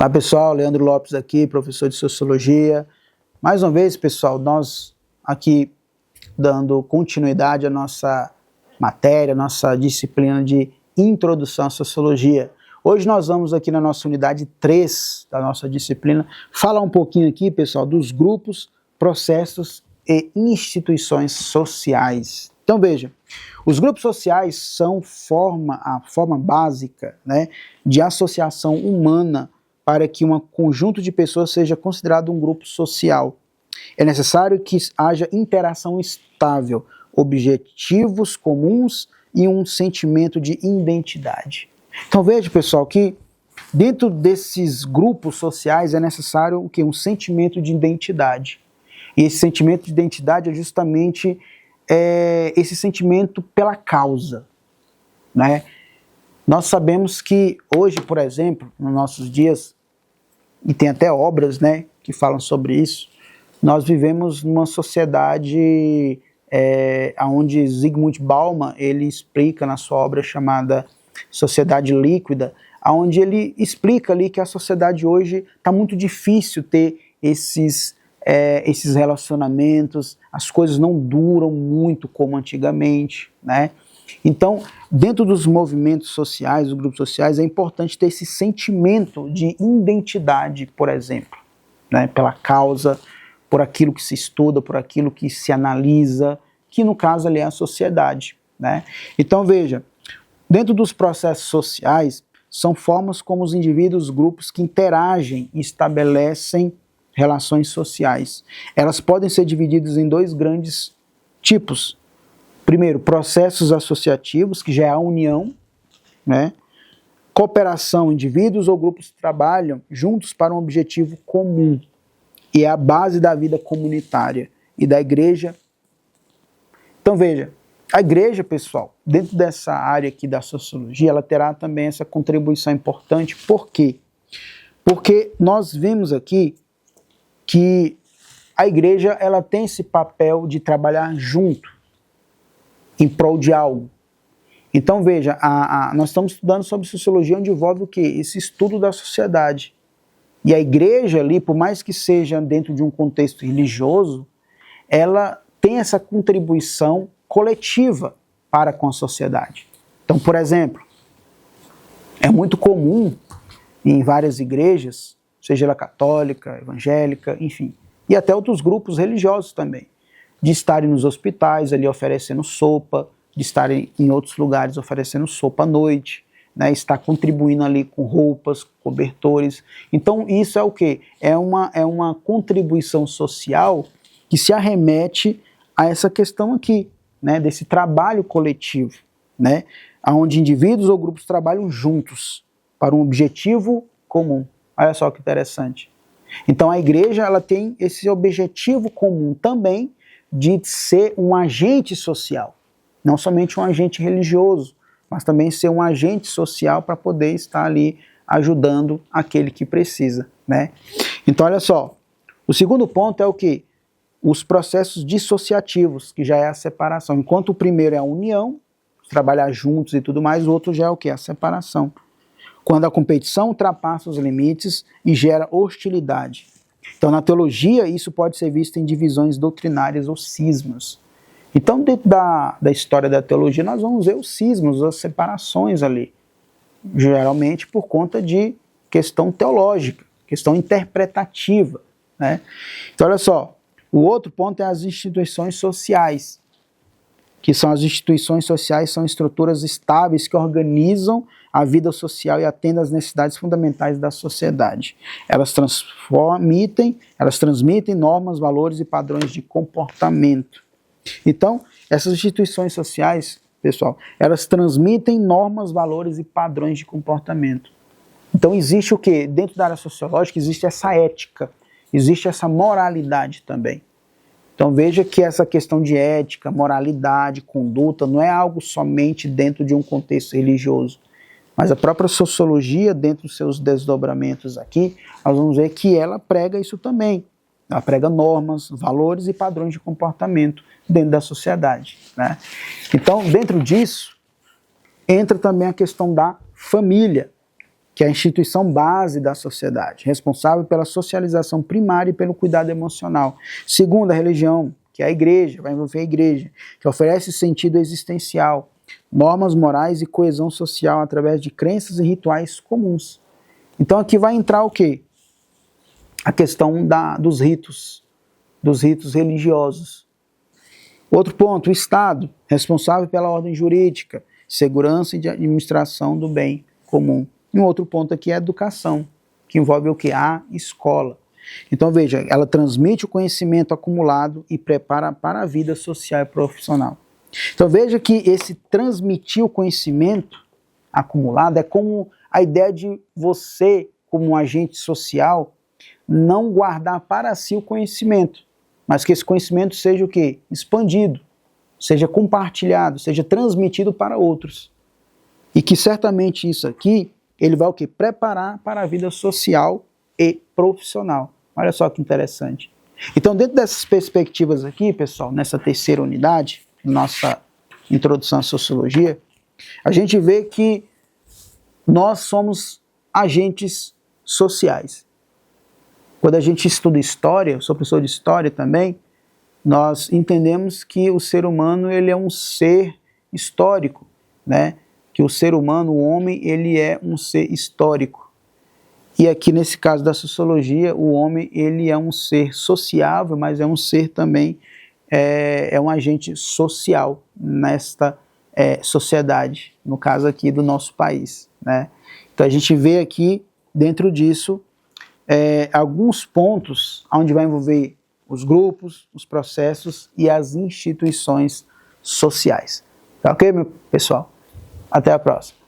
Olá pessoal, Leandro Lopes aqui, professor de Sociologia. Mais uma vez, pessoal, nós aqui dando continuidade à nossa matéria, nossa disciplina de Introdução à Sociologia. Hoje nós vamos aqui na nossa unidade 3 da nossa disciplina falar um pouquinho aqui, pessoal, dos grupos, processos e instituições sociais. Então veja, os grupos sociais são a forma básica, né, de associação humana para que um conjunto de pessoas seja considerado um grupo social. É necessário que haja interação estável, objetivos comuns e um sentimento de identidade. Então veja, pessoal, que dentro desses grupos sociais é necessário o quê? Um sentimento de identidade. E esse sentimento de identidade é justamente esse sentimento pela causa, né? Nós sabemos que hoje, por exemplo, nos nossos dias, e tem até obras, né, que falam sobre isso, nós vivemos numa sociedade onde Zygmunt Bauman ele explica na sua obra chamada Sociedade Líquida, onde ele explica ali que a sociedade hoje está muito difícil ter esses relacionamentos, as coisas não duram muito como antigamente, né? Então, dentro dos movimentos sociais, dos grupos sociais, é importante ter esse sentimento de identidade, por exemplo, né? Pela causa, por aquilo que se estuda, por aquilo que se analisa, que no caso ali é a sociedade, né? Então, veja, dentro dos processos sociais, são formas como os indivíduos, grupos que interagem e estabelecem relações sociais. Elas podem ser divididas em dois grandes tipos. Primeiro, processos associativos, que já é a união, né? Cooperação, indivíduos ou grupos que trabalham juntos para um objetivo comum. E é a base da vida comunitária e da igreja. Então veja, a igreja, pessoal, dentro dessa área aqui da sociologia, ela terá também essa contribuição importante. Por quê? Porque nós vimos aqui que a igreja ela tem esse papel de trabalhar junto, em prol de algo. Então veja, nós estamos estudando sobre sociologia, onde envolve o quê? Esse estudo da sociedade. E a igreja ali, por mais que seja dentro de um contexto religioso, ela tem essa contribuição coletiva para com a sociedade. Então, por exemplo, é muito comum em várias igrejas, seja ela católica, evangélica, enfim, e até outros grupos religiosos também, de estarem nos hospitais ali oferecendo sopa, de estarem em outros lugares oferecendo sopa à noite, né, estar contribuindo ali com roupas, cobertores. Então isso é o quê? É uma contribuição social que se arremete a essa questão aqui, né, desse trabalho coletivo, né, onde indivíduos ou grupos trabalham juntos para um objetivo comum. Olha só que interessante. Então a igreja ela tem esse objetivo comum também de ser um agente social, não somente um agente religioso, mas também ser um agente social para poder estar ali ajudando aquele que precisa, né? Então olha só, o segundo ponto é o quê? Os processos dissociativos, que já é a separação. Enquanto o primeiro é a união, trabalhar juntos e tudo mais, o outro já é o quê? A separação. Quando a competição ultrapassa os limites e gera hostilidade. Então, na teologia, isso pode ser visto em divisões doutrinárias ou cismas. Então, dentro da história da teologia, nós vamos ver os cismas, as separações ali, geralmente por conta de questão teológica, questão interpretativa, né? Então, olha só, o outro ponto é as instituições sociais, que são as instituições sociais, são estruturas estáveis que organizam a vida social e atendem às necessidades fundamentais da sociedade. Elas transmitem normas, valores e padrões de comportamento. Então, essas instituições sociais, pessoal, elas transmitem normas, valores e padrões de comportamento. Então existe o quê? Dentro da área sociológica existe essa ética, existe essa moralidade também. Então veja que essa questão de ética, moralidade, conduta, não é algo somente dentro de um contexto religioso, mas a própria sociologia, dentro dos seus desdobramentos aqui, nós vamos ver que ela prega isso também. Ela prega normas, valores e padrões de comportamento dentro da sociedade, né? Então, dentro disso, entra também a questão da família. que é a instituição base da sociedade, responsável pela socialização primária e pelo cuidado emocional. Segundo, a religião, que é a igreja, vai envolver a igreja, que oferece sentido existencial, normas morais e coesão social através de crenças e rituais comuns. Então aqui vai entrar o quê? A questão dos ritos religiosos. Outro ponto, o Estado, responsável pela ordem jurídica, segurança e de administração do bem comum. E um outro ponto aqui é a educação, que envolve o quê? A escola. Então veja, ela transmite o conhecimento acumulado e prepara para a vida social e profissional. Então veja que esse transmitir o conhecimento acumulado é como a ideia de você, como um agente social, não guardar para si o conhecimento, mas que esse conhecimento seja o quê? Expandido, seja compartilhado, seja transmitido para outros. E que certamente isso aqui, ele vai o quê? Preparar para a vida social e profissional. Olha só que interessante. Então, dentro dessas perspectivas aqui, pessoal, nessa terceira unidade, nossa introdução à sociologia, a gente vê que nós somos agentes sociais. Quando a gente estuda história, eu sou professor de história também, nós entendemos que o ser humano ele é um ser histórico, né? Que o ser humano, o homem, ele é um ser histórico. E aqui nesse caso da sociologia, o homem ele é um ser sociável, mas é um ser também, é um agente social nesta sociedade, no caso aqui do nosso país, né? Então a gente vê aqui, dentro disso, alguns pontos onde vai envolver os grupos, os processos e as instituições sociais. Tá ok, meu pessoal? Até a próxima.